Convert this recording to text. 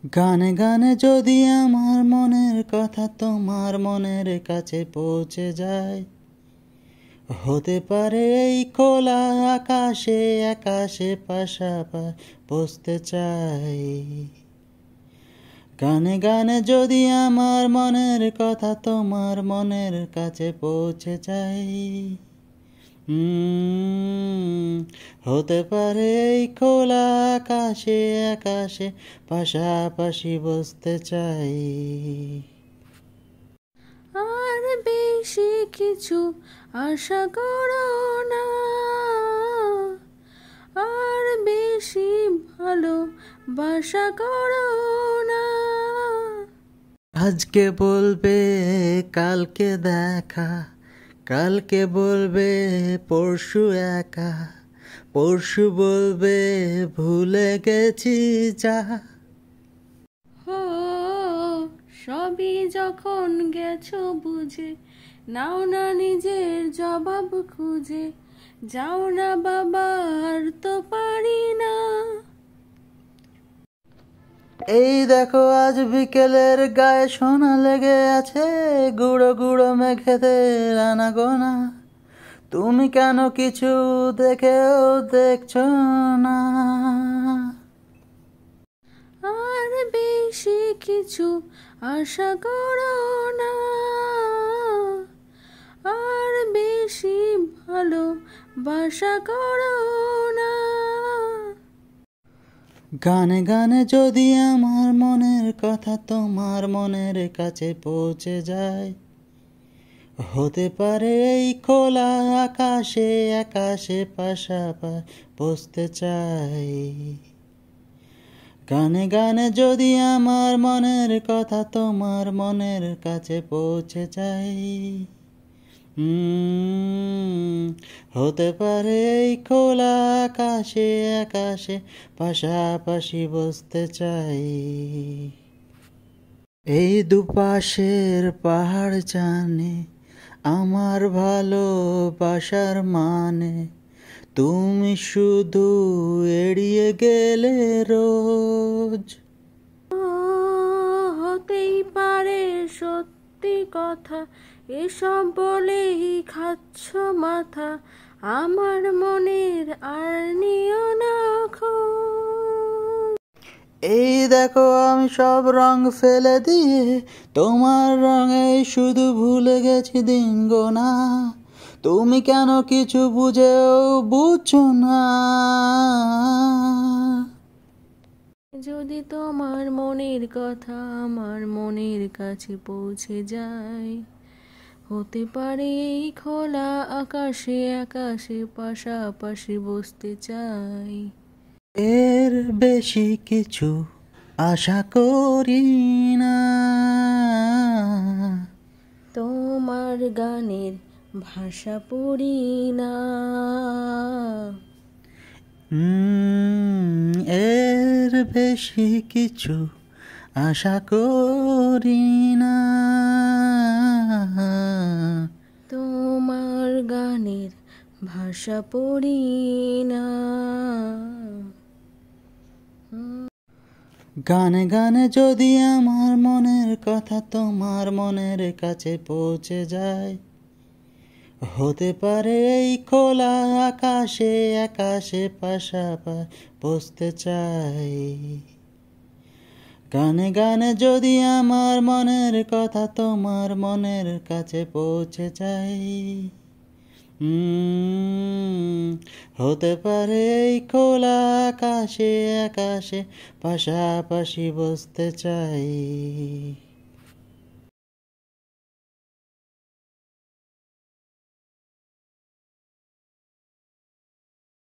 গানে গানে যদি আমার মনের কথা তোমার মনের কাছে পৌঁছে যায়, হতে পারে এই খোলা আকাশে আকাশে পাশাপাশি বসতে চাই। গানে গানে যদি আমার মনের কথা তোমার মনের কাছে পৌঁছে যায়, হতে পারে এই খোলা আকাশে আকাশে পাশাপাশি বসতে চাই। আর বেশি কিছু আশা করো না, আর বেশি ভালোবাসা করো না। আজকে বলবে কালকে দেখা, কালকে বলবে পরশু একা, পরশু বলবে ভুলে গেছি যা। সবই যখন গেছো বুঝে, নাও না নিজের জবাব খুঁজে, যাও না বাবা আর তো পারি না। এই দেখো আজ বিকেলের গায়ে সোনা লেগে আছে, গুঁড়ো গুঁড়ো মেঘেতে রানা গোনা। তুমি কেন কিছু দেখেও দেখছো না? আর বেশি কিছু আশা করো না, আর বেশি ভালোবাসা করো না। গানে গানে যদি আমার মনের কথা তোমার মনের কাছে পৌঁছে যায়, হতে পারে এই খোলা আকাশে আকাশে পাশাপাশি বসতে চাই। গানে গানে যদি আমার মনের কথা তোমার মনের কাছে পৌঁছে যায়, হতে পারে এই খোলা আকাশে আকাশে পাশাপাশি বসতে চাই। এই দুপাশের পাহাড় জানে আমার ভালোবাসার মানে, তুমি শুধু এড়িয়ে গেলে রোজ। হতেই পারে সত্যি কথা, এসব বলেই খাচ্ছ মাথা, আমার মনের আর নিও না খোঁজ। এই দেখো আমি সব রং ফেলে দিয়ে তোমার রঙে শুধু ভুলে গেছি দিন গোনা। তুমি কেন কিছু বুঝেও বুঝছো না? যদি তোমার মনের কথা আমার মনের কাছে পৌঁছে যায়, হতে পারে এই খোলা আকাশে আকাশে পাশাপাশি বসতে চাই। এর বেশি কিছু আশা করি না। তোমার গানের ভাষা পড়ি না, এর বেশি কিছু আশা করি না। তোমার গানের ভাষা পড়ি না। গানে গানে যদি আমার মনের কথা তোমার মনের কাছে পৌঁছে যায়, হতে পারে এই খোলা আকাশে আকাশে পাশাপাশি বসতে চাই। গানে গানে যদি আমার মনের কথা তোমার মনের কাছে পৌঁছে যায়, হতে পারে এই খোলা আকাশে আকাশে পাশাপাশি বসতে চাই।